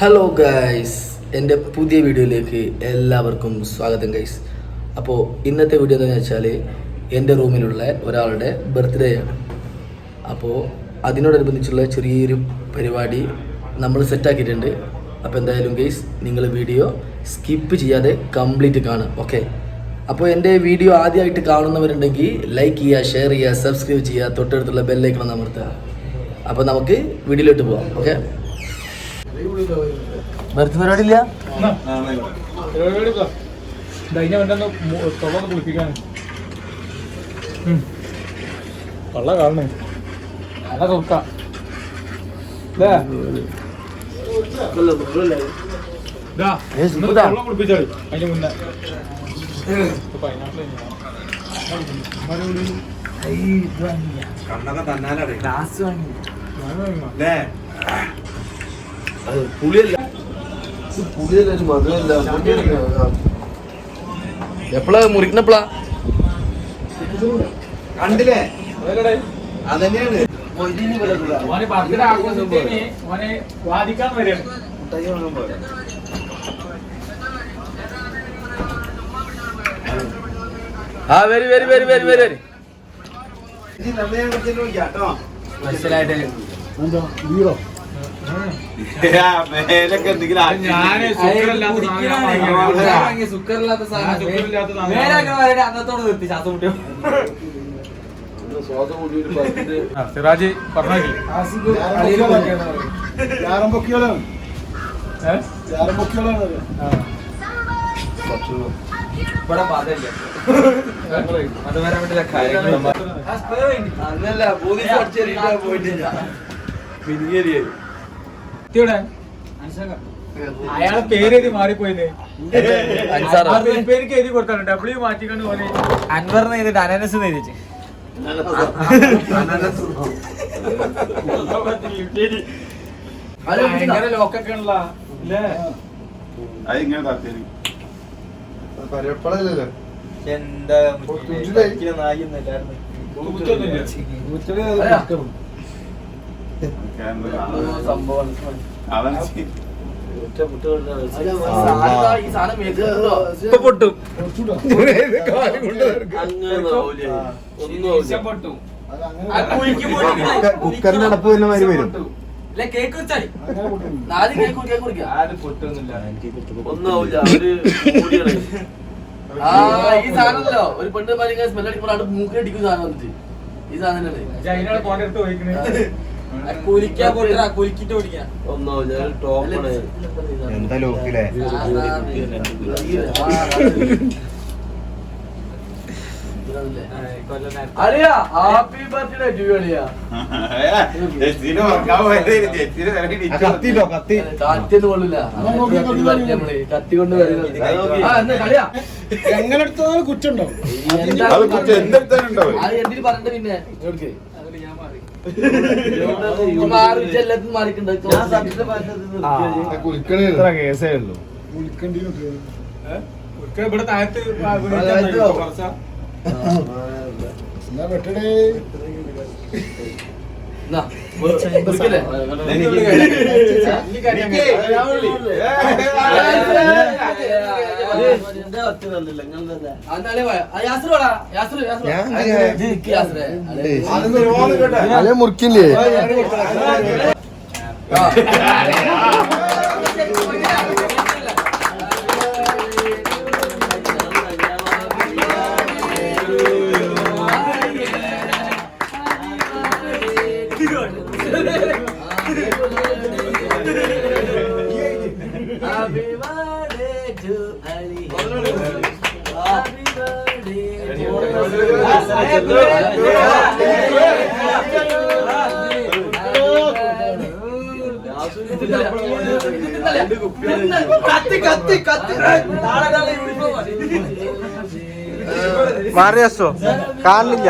Hello guys, എൻ്റെ പുതിയ വീഡിയോയിലേക്ക് എല്ലാവർക്കും സ്വാഗതം ഗൈസ്. അപ്പോൾ ഇന്നത്തെ വീഡിയോ എന്താണെന്ന് വെച്ചാൽ എൻ്റെ റൂമിലുള്ള ഒരാളുടെ ബർത്ത്ഡേ ആണ്. അപ്പോൾ അതിനോടനുബന്ധിച്ചുള്ള ചെറിയൊരു പരിപാടി നമ്മൾ സെറ്റാക്കിയിട്ടുണ്ട്. അപ്പോൾ എന്തായാലും ഗൈസ്, നിങ്ങൾ വീഡിയോ സ്കിപ്പ് ചെയ്യാതെ കംപ്ലീറ്റ് കാണുക. ഓക്കെ, അപ്പോൾ എൻ്റെ വീഡിയോ ആദ്യമായിട്ട് കാണുന്നവരുണ്ടെങ്കിൽ ലൈക്ക് ചെയ്യുക, ഷെയർ ചെയ്യുക, സബ്സ്ക്രൈബ് ചെയ്യുക, തൊട്ടടുത്തുള്ള ബെല്ലൈക്കൺ അമർത്തുക. അപ്പോൾ നമുക്ക് വീഡിയോയിലോട്ട് പോവാം. ഓക്കെ, ബർത്ത് പരിപാടി ഇല്ല, കള്ള കാണണേ നല്ല നോക്കാം കുടിപ്പിച്ചാടി അതിന്റെ മുന്നേ കണ്ണൊക്കെ തന്നാലേ ഗ്ലാസ് വാങ്ങി എപ്പോഴാ മുറിക്കണപ്പോളാ കണ്ടില്ലേ? അതന്നെയാണ് വാദിക്കാൻ വരും. ആ very very very very very very മനസ്സിലായിട്ട് ഹീറോ സിറാജ് പറഞ്ഞാക്കി ഇവിടെ പാതല്ല അത് വരാൻ വേണ്ടി പോയിട്ടില്ല. അയാളെ പേര് എഴുതി മാറിപ്പോയില്ലേ? പേർക്ക് എഴുതി കൊടുത്താണ് ഡബ്ല്യു മാറ്റിക്കൊണ്ട് പോലെ അൻവറിന് ചെയ്തിട്ട് അനനസ് എഴുതിച്ച് ഭയങ്കര ലോക്കൊക്കെ ഉള്ള എന്താ സംഭവം പൊട്ടും. കുക്കറിന്റെ അടപ്പ് തന്നെ മാതിരി വരും. ഈ സാധനമല്ലോ ഒരു പെണ്ണ് മാതിരി സ്മെല്ലടിക്കുമ്പോൾ മൂക്കിലടിക്കുന്ന സാധനം വന്നിട്ട് ഈ സാധനം എന്താ ലോക്കിലെ ഹാപ്പി ബർത്ത്ഡേ ടു യു അളിയാ. കത്തിട്ടോ കത്തി കത്തിയൊന്നും കൊള്ളില്ല, കത്തി കൊണ്ട് കളിയാ. എങ്ങനെ എടുത്താലും കുറ്റുണ്ടോ? അത് എന്തിനു പറഞ്ഞിട്ട് പിന്നെ എല്ലാത്തിനും മാറിക്കുണ്ട്. കേസേ ഉള്ളൂ. ഇവിടെ താഴത്ത് വെട്ടടേ അല്ലെ മുറിക്കില്ലേ? Happy birthday to Ali. Happy birthday മാറിയസോ കാണില്ല.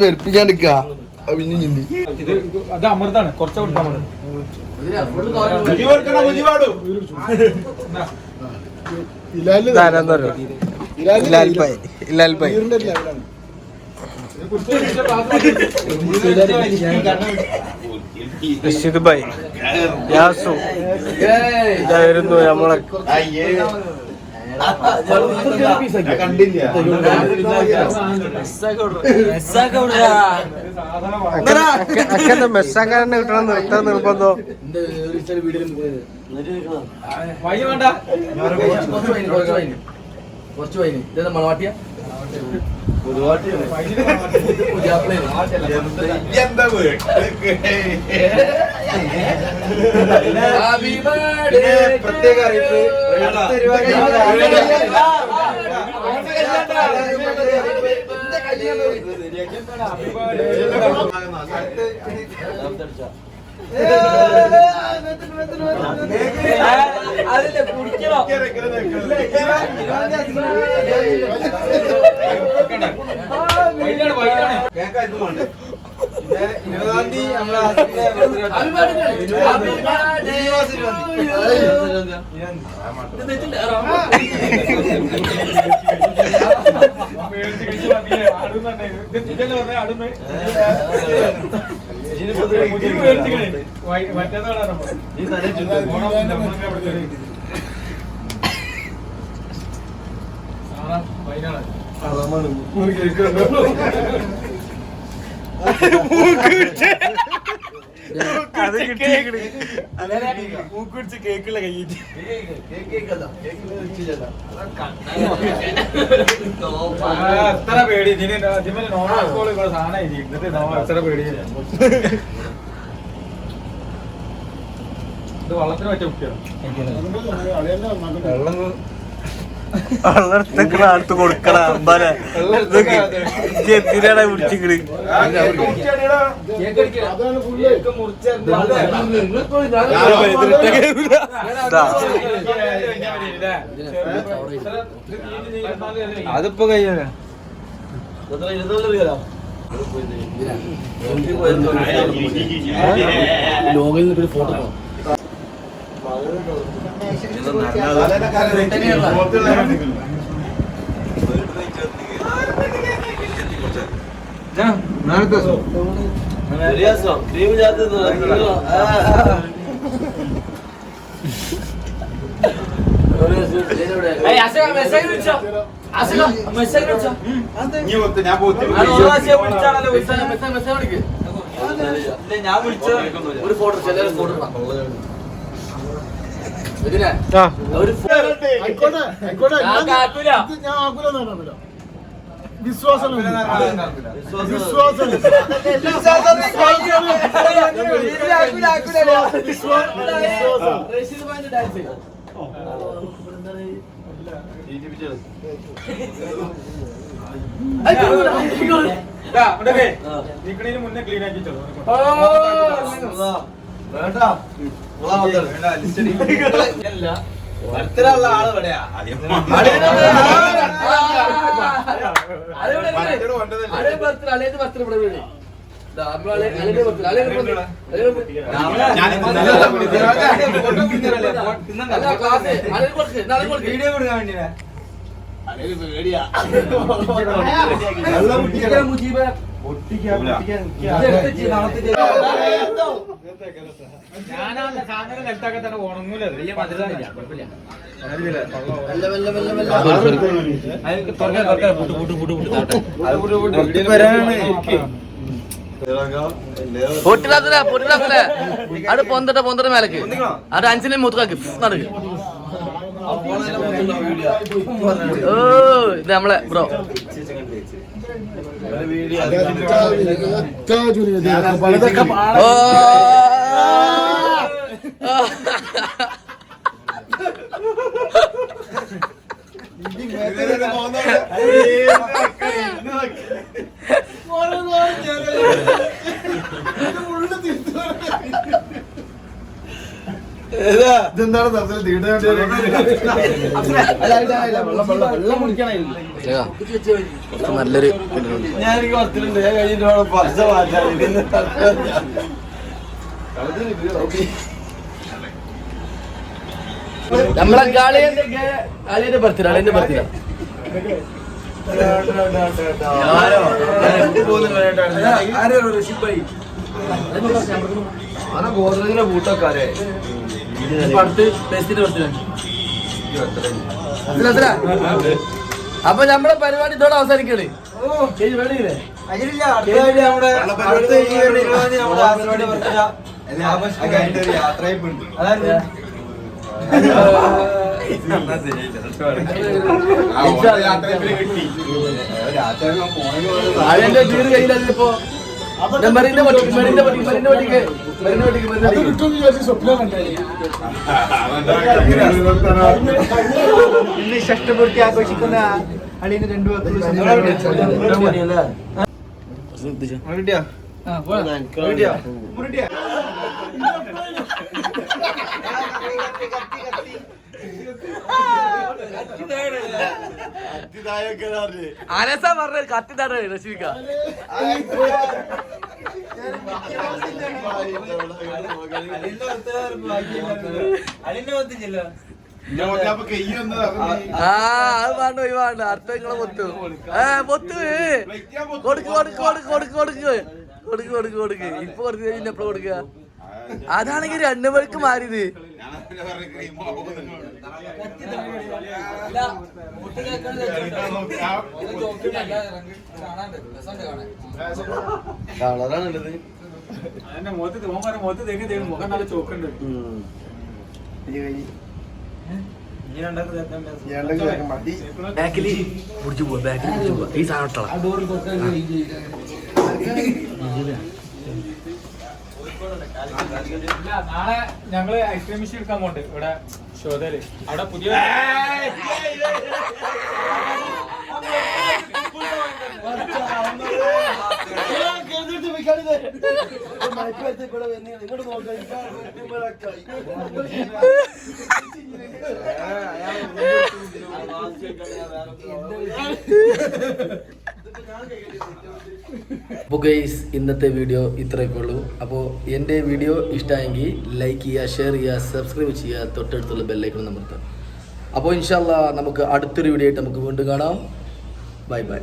വെറുപ്പിക്കാണ്ടിരിക്ക അത് അമൃതാണ് കുറച്ച് കൊടുത്താൽ മതി. റഷീദ് ഭായ് യാസു ഇതായിരുന്നു നമ്മളെ മെസ്സാക്കാരനെ കിട്ടണം നിർത്താൻ നിർബന്ധം. വൈകി വേണ്ട കുറച്ച് വൈകി ഇതെന്താ മണവാട്ടിയ പ്രത്യേക അറിയിപ്പ് അതില്ലേ കുടിക്കണോ? കേക്കുള്ള കയ്യിട്ട് എത്ര പേടി നോൺ സാധനം എത്ര പേടി ഇത് വള്ളത്തിന് പറ്റിയ കുട്ടിയാണ്. വെള്ളത്തിന് അടുത്ത് കൊടുക്കണ അമ്പാനെ എന്തിനാണ് പിടിച്ചിക്കണ്? അതിപ്പോ കഴിയാ ലോകയിൽ നിന്ന് ഫോട്ടോ ഞാൻ വിളിച്ചത് ഒരു ഫോട്ടോ ചില ഫോട്ടോ വിശ്വാസം നിക്കണേന് മുന്നേ ക്ലീൻ ആക്കി വീഡിയോ കൊടുക്കാൻ വേണ്ടിയാ ഞാനാ സാധനം നെൽത്താക്കെ തന്നെ ഉണങ്ങൂല വലിയ മധുരമില്ല പൊട്ടിടാത്തല്ലേ അത് പൊന്തട്ട മേലക്ക് അത് അഞ്ചിനെ മൂത്തുകാക്ക് നടക്ക്. ഓ ഇത് നമ്മളെ ബ്രോ ഇതെന്താണ് തമ്മിൽ വെള്ളം കുടിക്കണായിരുന്നു. ചേട്ടാ, കുറച്ച് നല്ലൊരു ഞാനെനിക്ക് പത്തിലുണ്ട് ഞാൻ കഴിഞ്ഞിട്ട് പൈസ മാറ്റാൻ നമ്മളെ അളിയന്റെ ബർത്ത്ഡേ ഗോത്രത്തിന്റെ കൂട്ടക്കാരെ അടുത്ത് ബെസ്റ്റിന്റെ ബർത്ത്ഡേ. അപ്പൊ നമ്മളെ പരിപാടി ഇതോടെ അവസാനിക്കണേ. അതിന്റെ തീര് കയ്യിലപ്പോ മരുന്ന് പൊട്ടിക്ക്. ഇന്ന് ഷഷ്ടപൂർത്തി ആഘോഷിക്കുന്ന അളിയന് 2 അനസ പറഞ്ഞ കത്തിതാണ് റഷീക്ക. അത് വേണ്ട വേണ്ട അടുത്ത നിങ്ങളെ പൊത്തു പൊത്ത് കൊടുക്ക് ഇപ്പൊ കൊടുത്ത് കഴിഞ്ഞ എപ്പഴ കൊടുക്കുക. അതാണെങ്കിൽ 2 മണിക്ക് മാറിയത്. കളറാണുള്ളത്. മുഖം നല്ല ചോക്കുണ്ട്. ബാക്കില് പിടിച്ചു പോവാ ഈ സാധനം നാളെ ഞങ്ങള് ഐസ്ക്രീം മെഷീൻ എടുക്കാൻ പോണ്ട് ഇവിടെ ഷോതയില്. അവിടെ പുതിയ അപ്പോൾ ഗൈസ്, ഇന്നത്തെ വീഡിയോ ഇത്രയൊക്കെ ഉള്ളൂ. അപ്പോൾ എൻ്റെ വീഡിയോ ഇഷ്ടമായെങ്കിൽ ലൈക്ക് ചെയ്യുക, ഷെയർ ചെയ്യുക, സബ്സ്ക്രൈബ് ചെയ്യുക, തൊട്ടടുത്തുള്ള ബെല്ലൈക്കൺ അമർത്തുക. അപ്പോൾ ഇൻഷാ അല്ലാഹ് നമുക്ക് അടുത്തൊരു വീഡിയോ ആയിട്ട് നമുക്ക് വീണ്ടും കാണാം. Bye bye.